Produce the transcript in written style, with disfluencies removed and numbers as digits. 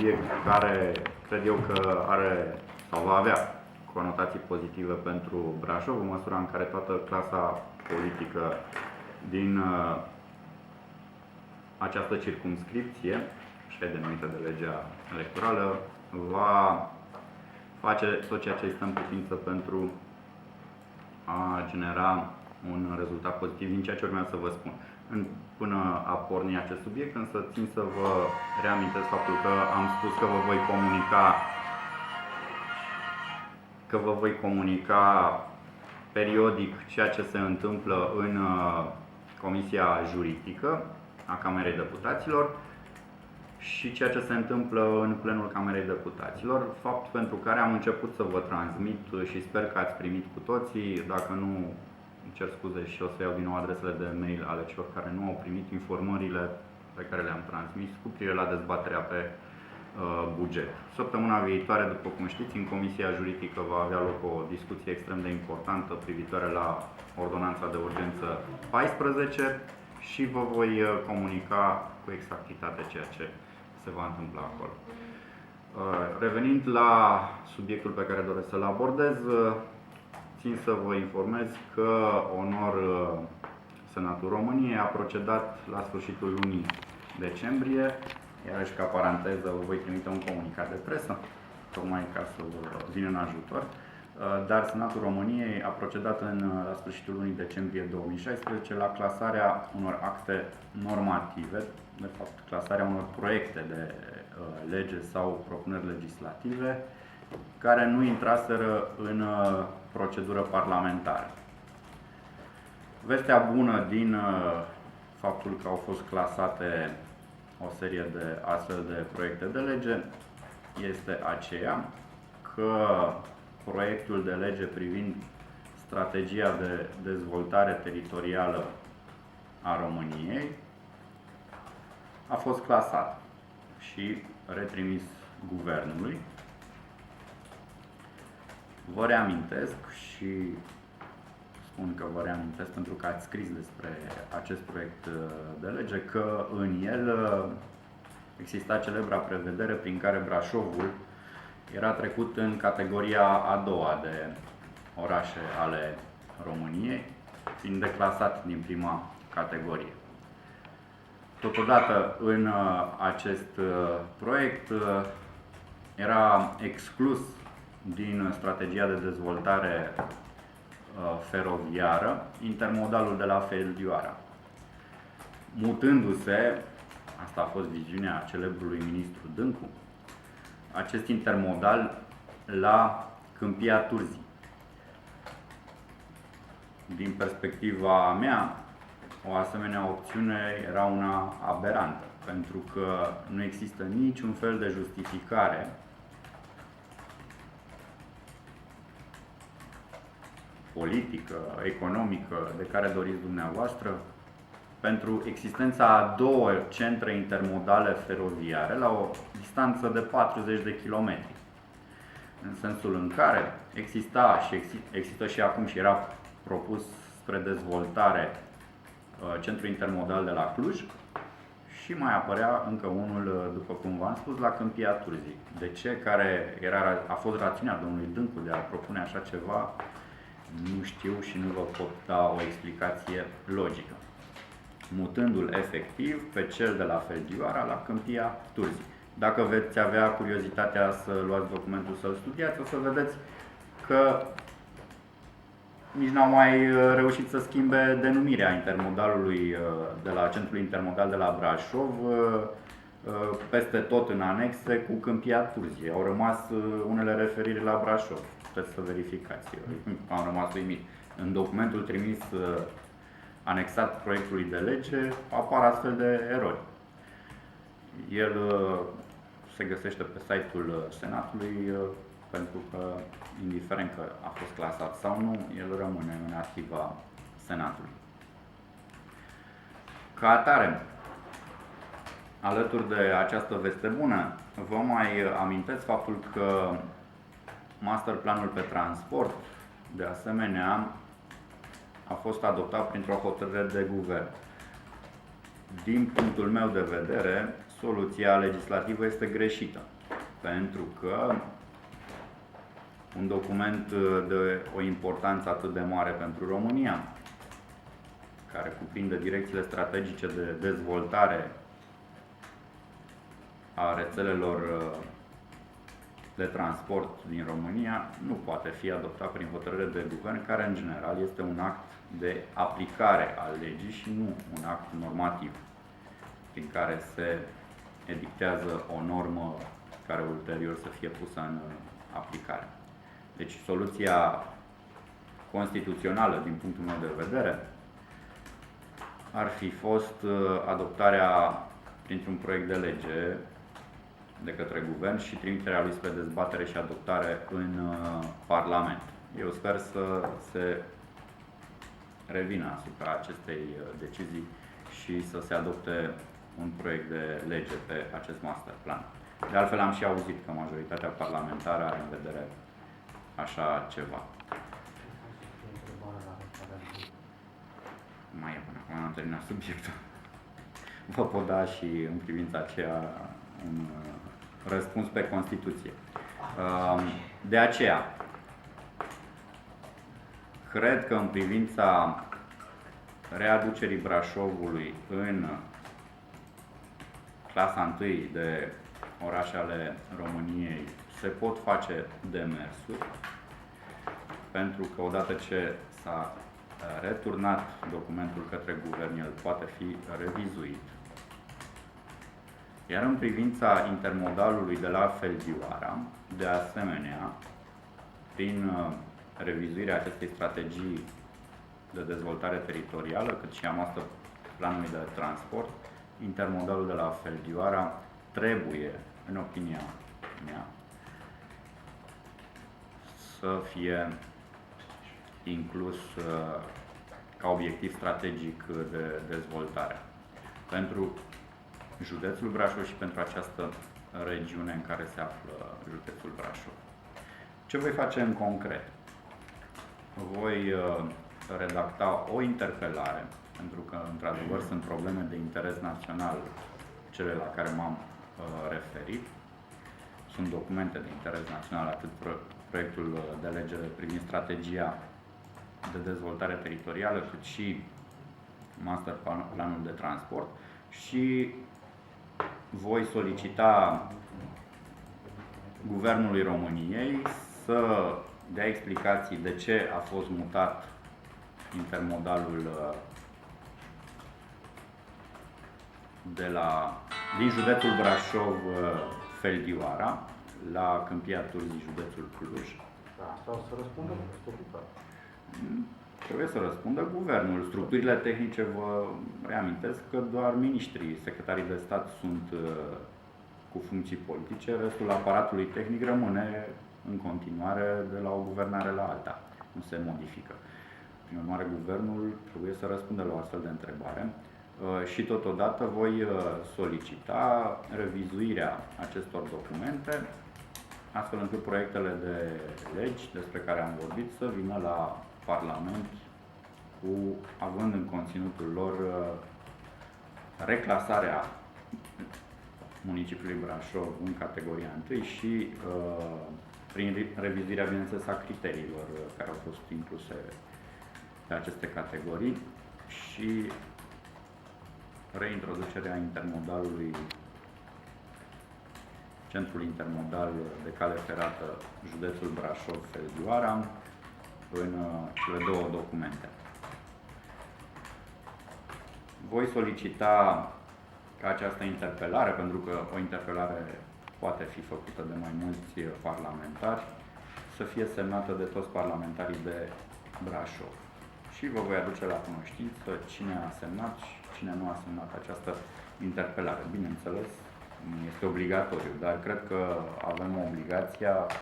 subiect care cred eu că are sau va avea conotații pozitive pentru Brașov, în măsura în care toată clasa politică din această circumscripție, așa e denumită de legea electorală, va face tot ceea ce este în putință pentru a genera un rezultat pozitiv din ceea ce urmează să vă spun. Până a porni acest subiect, însă țin să vă reamintesc faptul că am spus că vă voi comunica periodic ceea ce se întâmplă în Comisia Juridică a Camerei Deputaților și ceea ce se întâmplă în plenul Camerei Deputaților, fapt pentru care am început să vă transmit și sper că ați primit cu toții. Dacă nu, îmi cer scuze și o să iau din nou adresele de mail ale celor care nu au primit informările pe care le-am transmis cu privire la dezbaterea pe buget. Săptămâna viitoare, după cum știți, în Comisia Juridică va avea loc o discuție extrem de importantă privitoare la Ordonanța de Urgență 14 și vă voi comunica cu exactitate ceea ce se va întâmpla acolo. Revenind la subiectul pe care doresc să-l abordez, țin să vă informez că Onor Senatul României a procedat la sfârșitul lunii decembrie, iarăși ca paranteză vă voi trimite un comunicat de presă, tocmai ca să vă vin în ajutor, dar Senatul României a procedat la sfârșitul lunii decembrie 2016 la clasarea unor acte normative, de fapt clasarea unor proiecte de lege sau propuneri legislative care nu intraseră în procedură parlamentară. Vestea bună din faptul că au fost clasate o serie de astfel de proiecte de lege este aceea că proiectul de lege privind strategia de dezvoltare teritorială a României a fost clasat și retrimis guvernului. Vă reamintesc și spun că vă reamintesc pentru că ați scris despre acest proiect de lege că în el exista celebra prevedere prin care Brașovul era trecut în categoria a doua de orașe ale României, fiind declasat din prima categorie. Totodată, în acest proiect era exclus din strategia de dezvoltare feroviară intermodalul de la Feldioara, mutându-se, asta a fost viziunea celebrului ministru Dâncu, acest intermodal la Câmpia Turzii. Din perspectiva mea, o asemenea opțiune era una aberantă, pentru că nu există niciun fel de justificare politică, economică, de care doriți dumneavoastră, pentru existența a două centre intermodale feroviare la o distanță de 40 de kilometri. În sensul în care exista și există și acum și era propus spre dezvoltare centrul intermodal de la Cluj și mai apărea încă unul, după cum v-am spus, la Câmpia Turzii. De ce? Care a fost rațiunea domnului Dâncu de a propune așa ceva, nu știu și nu vă pot da o explicație logică, mutându-l efectiv pe cel de la Feldioara la Câmpia Turzii. Dacă veți avea curiozitatea să luați documentul să-l studiați, o să vedeți că nici n-au mai reușit să schimbe denumirea intermodalului de la centrul intermodal de la Brașov peste tot în anexe cu Câmpia Turzii. Au rămas unele referiri la Brașov. Puteți să verificați. Am rămas uimit. În documentul trimis anexat proiectului de lege apar astfel de erori. El se găsește pe site-ul Senatului pentru că, indiferent că a fost clasat sau nu, el rămâne în arhiva Senatului. Ca atare, alături de această veste bună, vă mai amintesc faptul că masterplanul pe transport, de asemenea, a fost adoptat printr-o hotărâre de guvern. Din punctul meu de vedere, soluția legislativă este greșită, pentru că un document de o importanță atât de mare pentru România, care cuprinde direcțiile strategice de dezvoltare a rețelelor de transport din România, nu poate fi adoptat prin hotărâre de guvern, care în general este un act de aplicare al legii și nu un act normativ, prin care se edictează o normă care ulterior să fie pusă în aplicare. Deci soluția constituțională, din punctul meu de vedere, ar fi fost adoptarea printr-un proiect de lege de către guvern și trimiterea lui spre dezbatere și adoptare în Parlament. Eu sper să se revină asupra acestei decizii și să se adopte un proiect de lege pe acest master plan. De altfel am și auzit că majoritatea parlamentară are în vedere așa ceva. Mai e până acum, am terminat subiectul. Vă pot da și în privința aceea un răspuns pe Constituție. De aceea, cred că în privința readucerii Brașovului în clasa 1 de orașe ale României se pot face demersuri, pentru că odată ce s-a returnat documentul către guvern, el poate fi revizuit. Iar în privința intermodalului de la Feldioara, de asemenea, prin revizuirea acestei strategii de dezvoltare teritorială, cât și a master planului de transport, intermodalul de la Feldioara trebuie, în opinia mea, să fie inclus ca obiectiv strategic de dezvoltare pentru județul Brașov și pentru această regiune în care se află județul Brașov. Ce voi face în concret? Voi redacta o interpelare, pentru că, într-adevăr, sunt probleme de interes național, cele la care m-am referit. Sunt documente de interes național, atât proiectul de lege privind strategia de dezvoltare teritorială, cât și master planul de transport, și voi solicita Guvernului României să dea explicații de ce a fost mutat intermodalul din județul Brașov, Feldioara, la Câmpia Turzii, județul Cluj. Asta o să răspundă Trebuie să răspundă guvernul. Structurile tehnice, vă reamintesc că doar miniștrii, secretarii de stat sunt cu funcții politice, restul aparatului tehnic rămâne în continuare de la o guvernare la alta, nu se modifică. Prin urmare, guvernul trebuie să răspundă la o astfel de întrebare și totodată voi solicita revizuirea acestor documente, astfel încât proiectele de legi despre care am vorbit să vină la Parlament, având în conținutul lor reclasarea municipiului Brașov în categoria 1 și prin revizuirea, bineînțeles, a criteriilor care au fost incluse pe aceste categorii și reintroducerea intermodalului, centrul intermodal de cale ferată, județul Brașov, Feldioara, în cele două documente. Voi solicita ca această interpelare, pentru că o interpelare poate fi făcută de mai mulți parlamentari, să fie semnată de toți parlamentarii de Brașov. Și vă voi aduce la cunoștință cine a semnat și cine nu a semnat această interpelare. Bineînțeles, nu este obligatoriu, dar cred că avem obligația